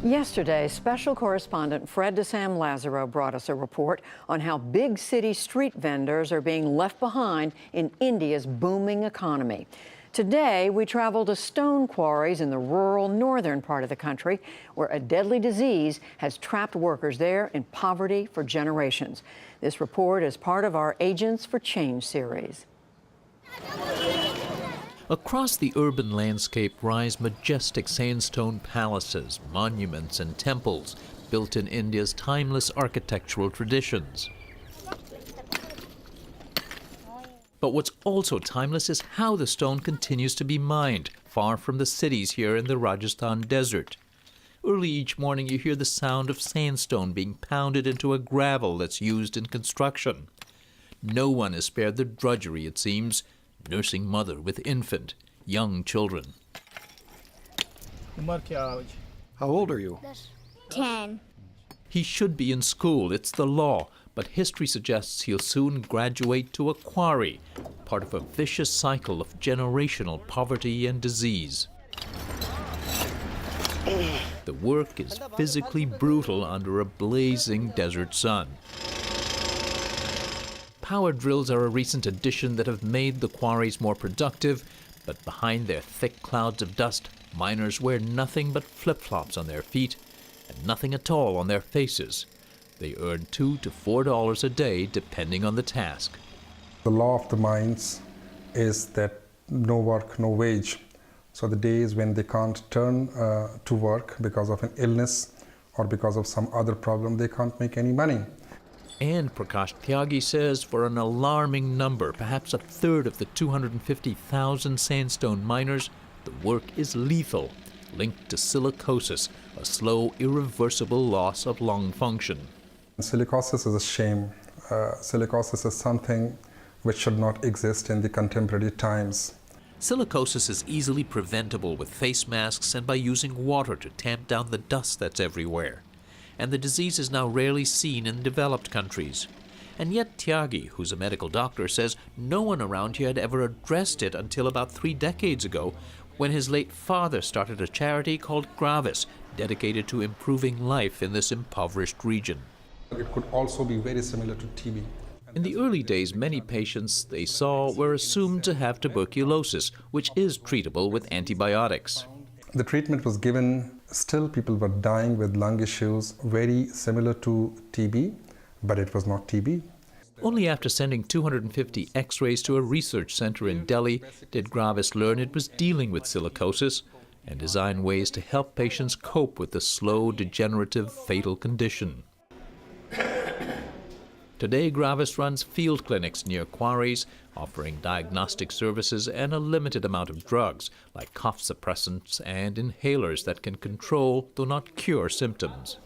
Yesterday, special correspondent Fred DeSam Lazaro brought us a report on how big city street vendors are being left behind in India's booming economy. Today, we travel to stone quarries in the rural northern part of the country, where a deadly disease has trapped workers there in poverty for generations. This report is part of our Agents for Change series. Across the urban landscape rise majestic sandstone palaces, monuments and temples built in India's timeless architectural traditions. But what's also timeless is how the stone continues to be mined, far from the cities here in the Rajasthan desert. Early each morning you hear the sound of sandstone being pounded into a gravel that's used in construction. No one is spared the drudgery, it seems. Nursing mother with infant, young children. How old are you? 10. He should be in school, it's the law, but history suggests he'll soon graduate to a quarry, part of a vicious cycle of generational poverty and disease. The work is physically brutal under a blazing desert sun. Power drills are a recent addition that have made the quarries more productive, but behind their thick clouds of dust, miners wear nothing but flip-flops on their feet and nothing at all on their faces. They earn $2 to $4 a day, depending on the task. The law of the mines is that no work, no wage. So the days when they can't turn to work because of an illness or because of some other problem, they can't make any money. And Prakash Tyagi says for an alarming number, perhaps a third of the 250,000 sandstone miners, the work is lethal, linked to silicosis, a slow, irreversible loss of lung function. Silicosis is a shame. Silicosis is something which should not exist in the contemporary times. Silicosis is easily preventable with face masks and by using water to tamp down the dust that's everywhere. And the disease is now rarely seen in developed countries. And yet Tyagi, who's a medical doctor, says no one around here had ever addressed it until about 3 decades ago, when his late father started a charity called GRAVIS, dedicated to improving life in this impoverished region. It could also be very similar to TB. In the early days, many patients they saw were assumed to have tuberculosis, which is treatable with antibiotics. The treatment was given, still people were dying with lung issues very similar to TB, but it was not TB. Only after sending 250 x-rays to a research center in Delhi did GRAVIS learn it was dealing with silicosis and design ways to help patients cope with the slow, degenerative, fatal condition. Today, GRAVIS runs field clinics near quarries, offering diagnostic services and a limited amount of drugs, like cough suppressants and inhalers that can control, though not cure, symptoms.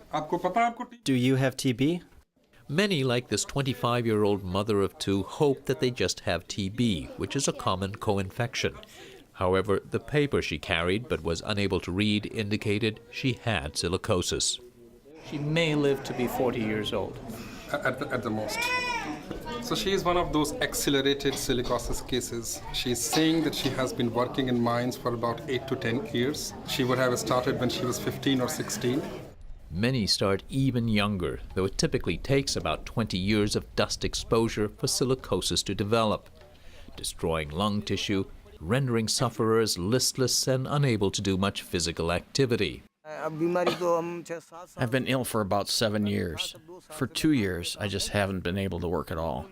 Do you have TB? Many, like this 25-year-old mother of 2, hope that they just have TB, which is a common co-infection. However, the paper she carried but was unable to read indicated she had silicosis. She may live to be 40 years old. At the most. So she is one of those accelerated silicosis cases. She is saying that she has been working in mines for about 8 to 10 years. She would have started when she was 15 or 16. Many start even younger, though it typically takes about 20 years of dust exposure for silicosis to develop, destroying lung tissue, rendering sufferers listless and unable to do much physical activity. I've been ill for about 7 years. For 2 years, I just haven't been able to work at all.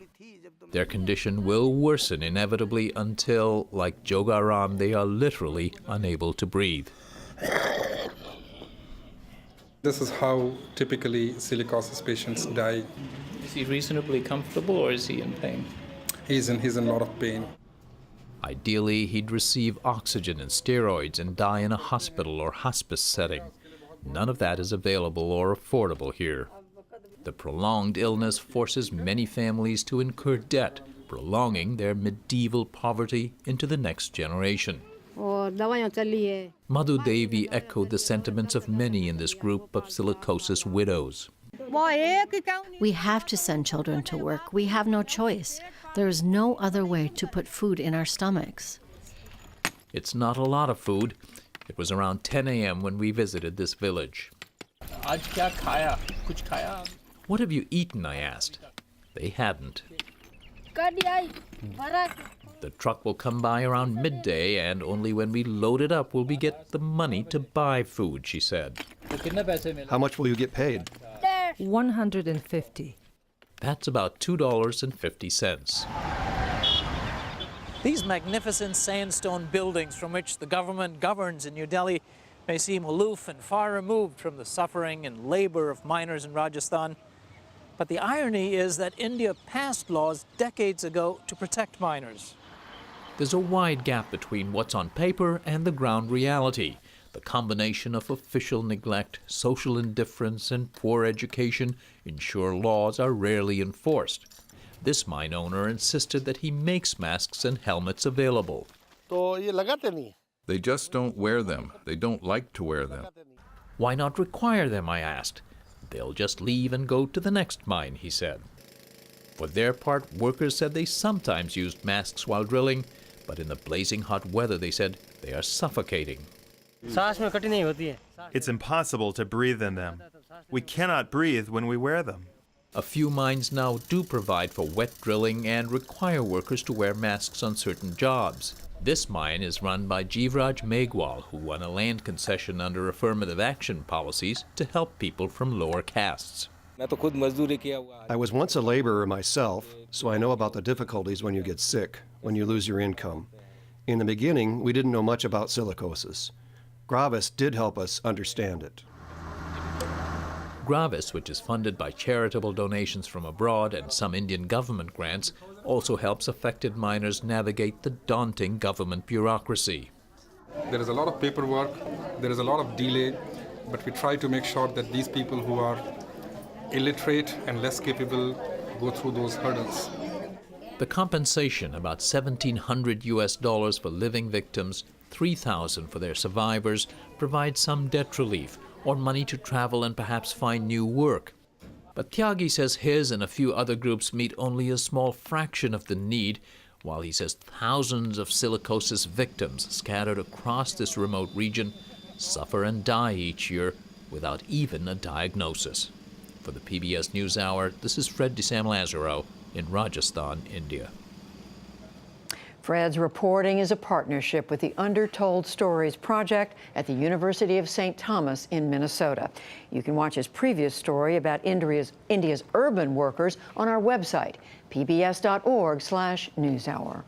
Their condition will worsen inevitably until, like Jogaram, they are literally unable to breathe. This is how typically silicosis patients die. Is he reasonably comfortable or is he in pain? He's in a lot of pain. Ideally, he'd receive oxygen and steroids and die in a hospital or hospice setting. None of that is available or affordable here. The prolonged illness forces many families to incur debt, prolonging their medieval poverty into the next generation. Madhu Devi echoed the sentiments of many in this group of silicosis widows. We have to send children to work. We have no choice. There is no other way to put food in our stomachs. It's not a lot of food. It was around 10 a.m. when we visited this village. आज क्या खाया? कुछ खाया? What have you eaten? I asked. They hadn't. The truck will come by around midday, and only when we load it up will we get the money to buy food, she said. How much will you get paid? 150. That's about $2.50. These magnificent sandstone buildings from which the government governs in New Delhi may seem aloof and far removed from the suffering and labor of miners in Rajasthan. But the irony is that India passed laws decades ago to protect miners. There's a wide gap between what's on paper and the ground reality. The combination of official neglect, social indifference, and poor education ensure laws are rarely enforced. This mine owner insisted that he makes masks and helmets available. They just don't wear them. They don't like to wear them. Why not require them, I asked. They'll just leave and go to the next mine, he said. For their part, workers said they sometimes used masks while drilling, but in the blazing hot weather, they said, they are suffocating. It's impossible to breathe in them. We cannot breathe when we wear them. A few mines now do provide for wet drilling and require workers to wear masks on certain jobs. This mine is run by Jivraj Megwal, who won a land concession under affirmative action policies to help people from lower castes. I was once a laborer myself, so I know about the difficulties when you get sick, when you lose your income. In the beginning, we didn't know much about silicosis. GRAVIS did help us understand it. GRAVIS, which is funded by charitable donations from abroad and some Indian government grants, also helps affected miners navigate the daunting government bureaucracy. There is a lot of paperwork, there is a lot of delay, but we try to make sure that these people who are illiterate and less capable go through those hurdles. The compensation, about $1,700 for living victims, $3,000 for their survivors, provides some debt relief or money to travel and perhaps find new work. But Tyagi says his and a few other groups meet only a small fraction of the need, while he says thousands of silicosis victims scattered across this remote region suffer and die each year without even a diagnosis. For the PBS NewsHour, this is Fred DeSam-Lazaro in Rajasthan, India. Fred's reporting is a partnership with the Undertold Stories Project at the University of St. Thomas in Minnesota. You can watch his previous story about India's urban workers on our website, pbs.org/newshour.